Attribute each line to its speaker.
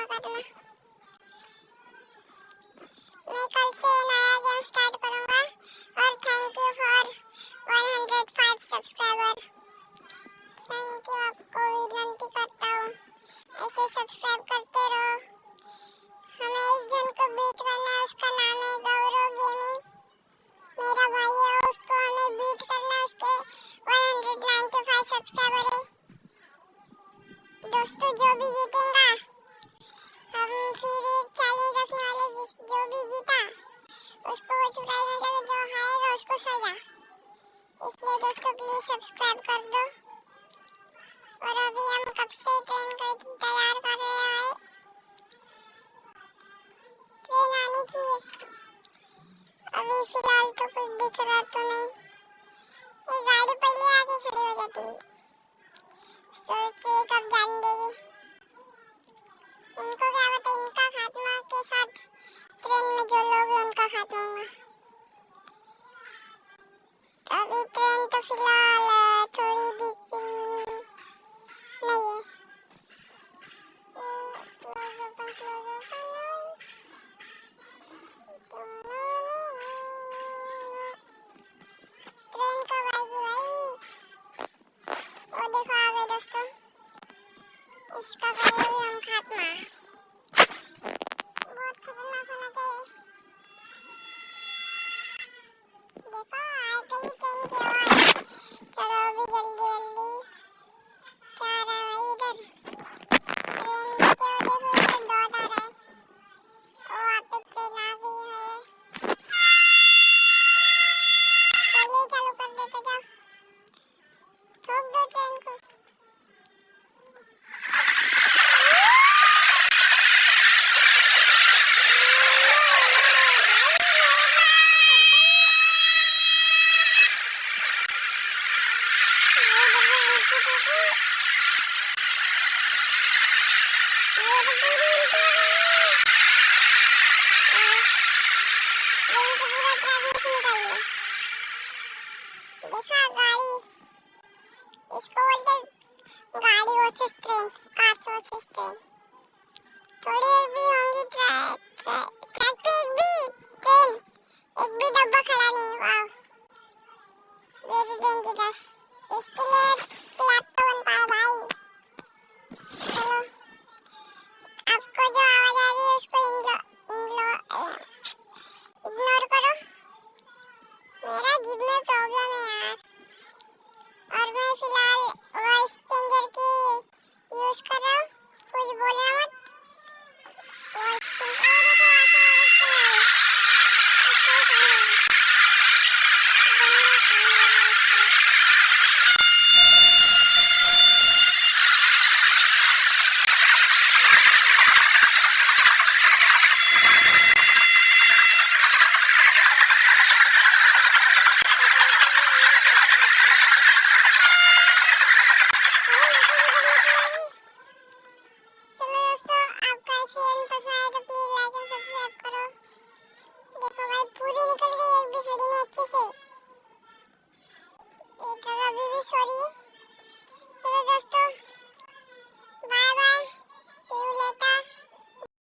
Speaker 1: करना। मैं कल से नया गेम स्टार्ट करूंगा और thank you for 105 subscriber. Thank you, आपको विनती करता हूँ ऐसे सब्सक्राइब करते रहो। हमें एक जन को बीट करना है, उसका नाम है गौरव गेमिंग। मेरा भाई है, उसको हमें बीट करना है, उसके 195 सब्सक्राइबर है। दोस्तों जो भी जीतेगा हम फिर एक चैलेंज रखने वाले, जो भी जीता उसको वो प्राइज मिलेगा, जो हारेगा उसको सजा। इसलिए दोस्तों प्लीज सब्सक्राइब कर दो। और अभी हम कब से ट्रेन को तैयार कर रहे हैं, ट्रेन आने की है। अभी फिलहाल तो कुछ दिख रहा तो नहीं, ये गाड़ी पहले आके खड़ी हो जाती है, सोचिए कब जान देगी। इनको क्या पता, इनका खात्मा के साथ ट्रेन में जो लोग हैं उनका खात्मा होगा। अभी ट्रेन तो फिलहाल थोड़ी दिख रही नहीं है। ट्रेन कब आएगी भाई? वो देखो आ गए दोस्तों, इसका करेंगे हम खात्मा। बहुत खतरनाक होना चाहिए। देखो आ गई ट्रेन की आवाज। चलो अभी जल्दी जल्दी क्या आ रहा है भाई इधर? ट्रेन देखो देखो, इधर डॉट आ रहा है। ओ वहाँ पे ट्रेन आ गई है। पहले चालू कर देते, जाओ ठोक दो ट्रेन को। देखा गाड़ी, इसको बोलते गाड़ी versus train, car versus train.